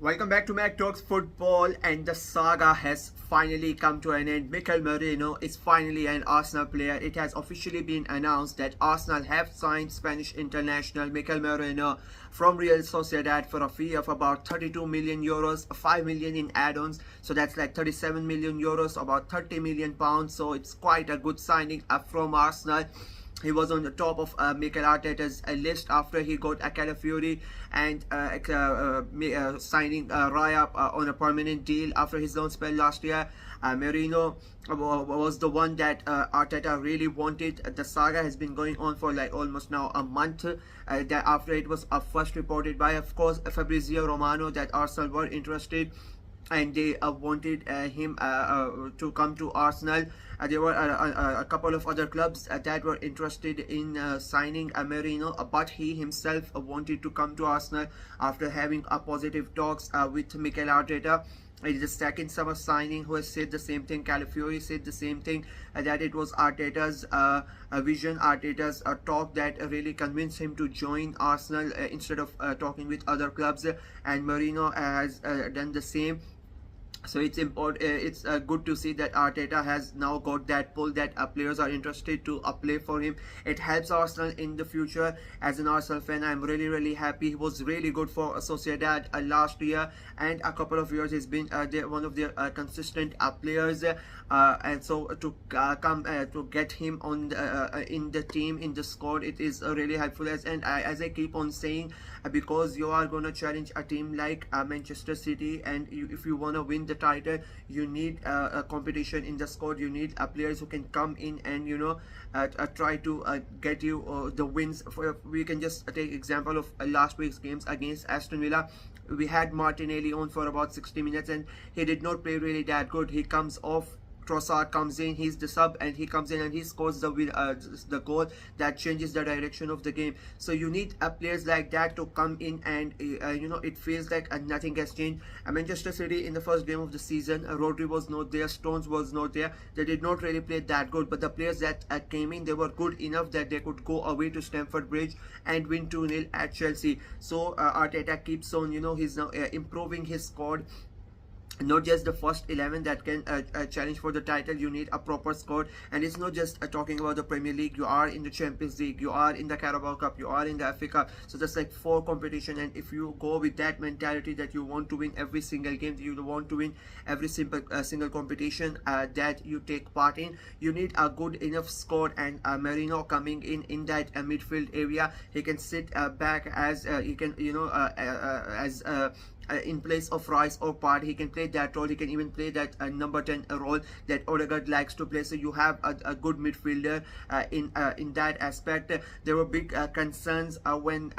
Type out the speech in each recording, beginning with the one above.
Welcome back to Mac Talks Football, and the saga has finally come to an end. Mikel Merino is finally an Arsenal player. It has officially been announced that Arsenal have signed Spanish international Mikel Merino from Real Sociedad for a fee of about 32 million euros, 5 million in add-ons. So that's like 37 million euros, about 30 million pounds. So it's quite a good signing from Arsenal. He was on the top of Mikel Arteta's list after he got Calafiori and signing Raya on a permanent deal after his loan spell last year. Merino was the one that Arteta really wanted. The saga has been going on for like almost now a month. That after it was first reported by, of course, Fabrizio Romano that Arsenal were interested and they wanted him to come to Arsenal. There were a couple of other clubs that were interested in signing Merino, but he himself wanted to come to Arsenal after having a positive talks with Mikel Arteta. It is the second summer signing who has said the same thing. Calafiori said the same thing, that it was Arteta's vision, Arteta's talk that really convinced him to join Arsenal instead of talking with other clubs, and Merino has done the same. So it's important. It's good to see that Arteta has now got that pull that players are interested to play for him. It helps Arsenal in the future. As an Arsenal fan, I'm really happy. He was really good for Sociedad last year, and a couple of years he's been one of their consistent players. And so to come to get him on in the team, in the squad, it is really helpful. As I keep on saying, because you are going to challenge a team like Manchester City, and if you want to win the title, you need a competition in the squad. You need players who can come in and try to get you the wins. We can just take example of last week's games against Aston Villa. We had Martinelli on for about 60 minutes and he did not play really that good. He comes off, Trossard comes in, he's the sub, and he comes in and he scores the goal that changes the direction of the game. So you need players like that to come in, and it feels like nothing has changed. Manchester City in the first game of the season, Rodri was not there, Stones was not there. They did not really play that good, but the players that came in, they were good enough that they could go away to Stamford Bridge and win 2-0 at Chelsea. So Arteta keeps on, he's now improving his squad. Not just the first 11 that can challenge for the title. You need a proper squad, and it's not just talking about the Premier League. You are in the Champions League, you are in the Carabao Cup, you are in the FA Cup. So that's like 4 competition, and if you go with that mentality that you want to win every single game, you want to win every single competition that you take part in, you need a good enough squad. And Merino coming in that midfield area, he can sit back as he can as in place of Rice or Part. He can play that role. He can even play that number 10 role that Odegaard likes to play. So you have a good midfielder in that aspect. There were big concerns when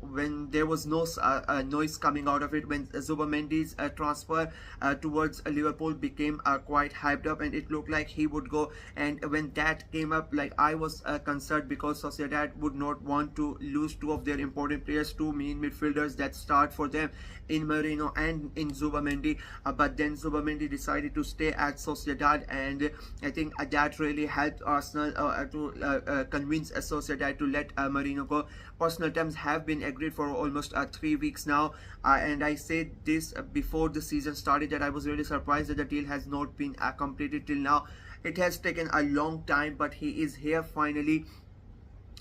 when there was no noise coming out of it, when Zubamendi's transfer towards Liverpool became quite hyped up and it looked like he would go. And when that came up, like, I was concerned because Sociedad would not want to lose 2 of their important players, 2 main midfielders that start for them in Merino and in Zubamendi. But then Zubamendi decided to stay at Sociedad, and I think that really helped Arsenal to convince Sociedad to let Merino go. Personal terms have been agreed for almost 3 weeks now, and I said this before the season started that I was really surprised that the deal has not been completed till now. It has taken a long time, but he is here finally.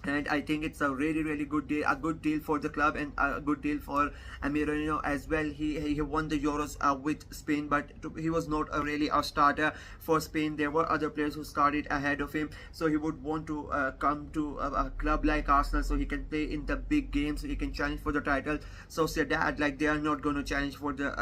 And I think it's a really good deal, a good deal for the club and a good deal for Merino as well. He won the Euros with Spain, but he was not really a starter for Spain. There were other players who started ahead of him, so he would want to come to a club like Arsenal so he can play in the big games, so he can challenge for the title. So Sociedad, like, they are not going to challenge for the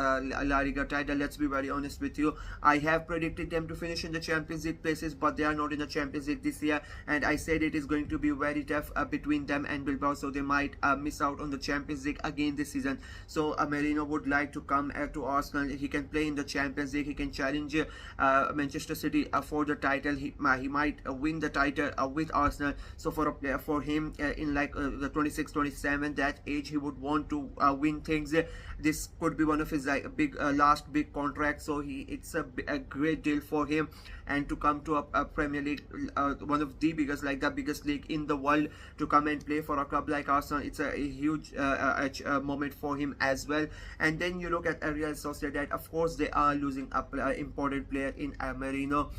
La Liga title. Let's be very honest with you. I have predicted them to finish in the Champions League places, but they are not in the Champions League this year, and I said it is going to be very tough between them and Bilbao, so they might miss out on the Champions League again this season. So Merino would like to come to Arsenal. He can play in the Champions League, he can challenge Manchester City for the title. He might win the title with Arsenal. So for a player, for him in like the 26-27, that age, he would want to win things. This could be one of his last big contracts, so it's a great deal for him. and to come to a Premier League, one of the biggest, like the biggest league in the world, to come and play for a club like Arsenal. It's a huge moment for him as well. And then you look at Real Sociedad. Of course, they are losing a important player in Merino,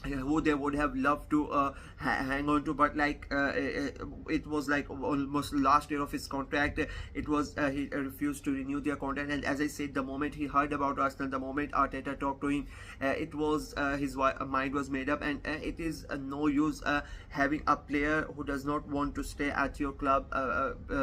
who they would have loved to hang on to, but like it was like almost last year of his contract. It was he refused to renew their contract, and as I said, the moment he heard about Arsenal, the moment Arteta talked to him, it was his mind was made up. And it is no use having a player who does not want to stay at your club,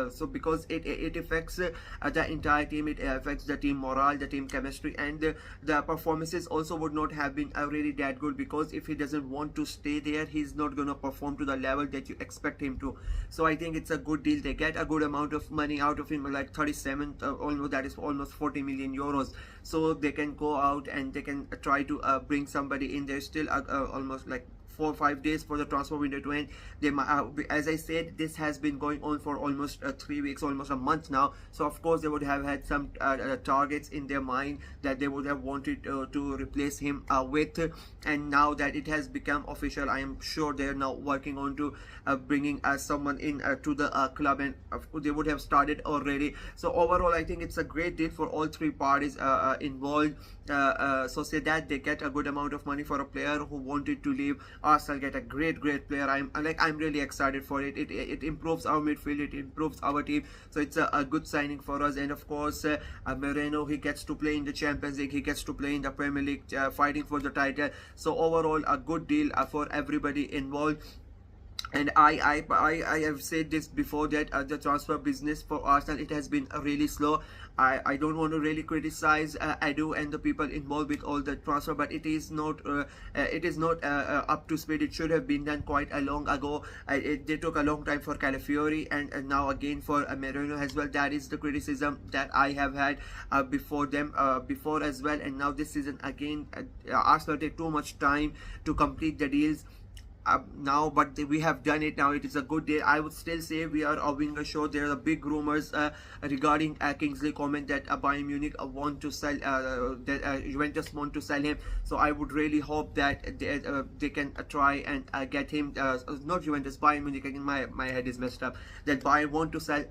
so because it affects the entire team. It affects the team morale, the team chemistry, and the performances also would not have been really that good, because if he doesn't want to stay there, he's not going to perform to the level that you expect him to. So I think it's a good deal. They get a good amount of money out of him, like 37, almost, that is almost 40 million euros. So they can go out and they can try to bring somebody in. There's still almost like 4 or 5 days for the transfer window to end. They as I said, this has been going on for almost 3 weeks, almost a month now. So of course they would have had some targets in their mind that they would have wanted to replace him with, and now that it has become official, I am sure they are now working on to bringing someone in to the club, and they would have started already. So overall, I think it's a great deal for all three parties involved. So say that they get a good amount of money for a player who wanted to leave. Arsenal get a great player. I'm really excited for it. It improves our midfield, it improves our team, so it's a good signing for us. And of course Merino, he gets to play in the Champions League, he gets to play in the Premier League, fighting for the title. So overall, a good deal for everybody involved. And I have said this before, that the transfer business for Arsenal, it has been really slow. I don't want to really criticize Edu and the people involved with all the transfer, but it is not up to speed. It should have been done quite a long ago. They took a long time for Calafiori, and now again for Merino as well. That is the criticism that I have had before as well. And now this season again, Arsenal take too much time to complete the deals. Now, but we have done it now. It is a good day. I would still say we are a winger show. There are big rumors regarding Kingsley Coman, that Bayern Munich want to sell, that Juventus want to sell him. So I would really hope that they can try and get him. Not Juventus, Bayern Munich. Again, my head is messed up. That Bayern want to sell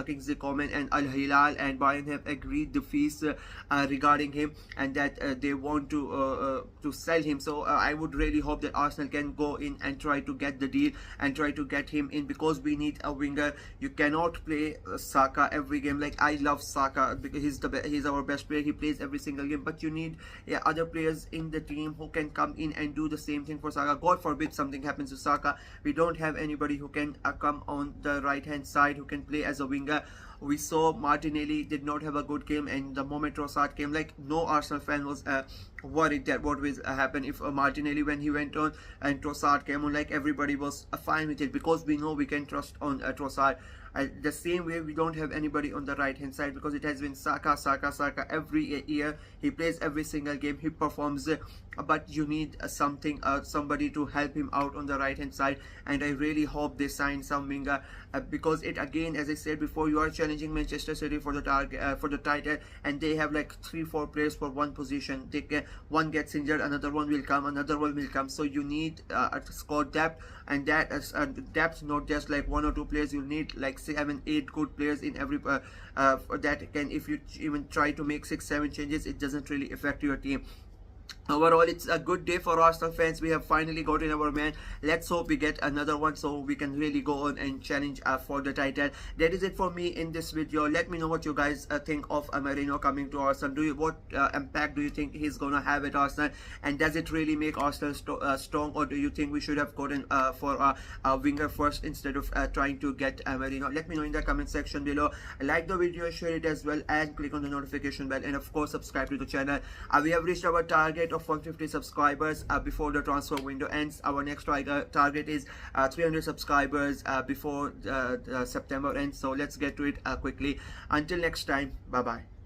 Kingsley Coman, and Al Hilal and Bayern have agreed the fees regarding him, and that they want to sell him. So I would really hope that Arsenal can go in and try to get the deal and try to get him in, because we need a winger. You cannot play Saka every game. Like, I love Saka because he's our best player. He plays every single game, but you need other players in the team who can come in and do the same thing for Saka. God forbid something happens to Saka, we don't have anybody who can come on the right hand side who can play as a winger. We saw Martinelli did not have a good game, and the moment Trossard came, like, no Arsenal fan was worried that what will happen if Martinelli, when he went on and Trossard came on, like, everybody was fine with it, because we know we can trust on Trossard. The same way we don't have anybody on the right hand side, because it has been Saka every year. He plays every single game, he performs, but you need somebody to help him out on the right hand side. And I really hope they sign some winger, because it, again, as I said before, you are challenging Manchester City for the target for the title, and they have like 3-4 players for one position. One gets injured, another one will come, so you need a squad depth, and that is depth, not just like 1 or 2 players. You need like 7-8 good players in every that can, if you even try to make 6-7 changes, it doesn't really affect your team. Overall, it's a good day for Arsenal fans. We have finally gotten our man. Let's hope we get another one so we can really go on and challenge for the title. That is it for me in this video. Let me know what you guys think of Merino coming to Arsenal. What impact do you think he's gonna have at Arsenal, and does it really make Arsenal strong, or do you think we should have gotten for a winger first instead of trying to get Merino? Let me know in the comment section below. Like the video, share it as well, and click on the notification bell, and of course subscribe to the channel. We have reached our target of 150 subscribers before the transfer window ends. Our next target is 300 subscribers before September ends. So let's get to it quickly. Until next time, bye bye.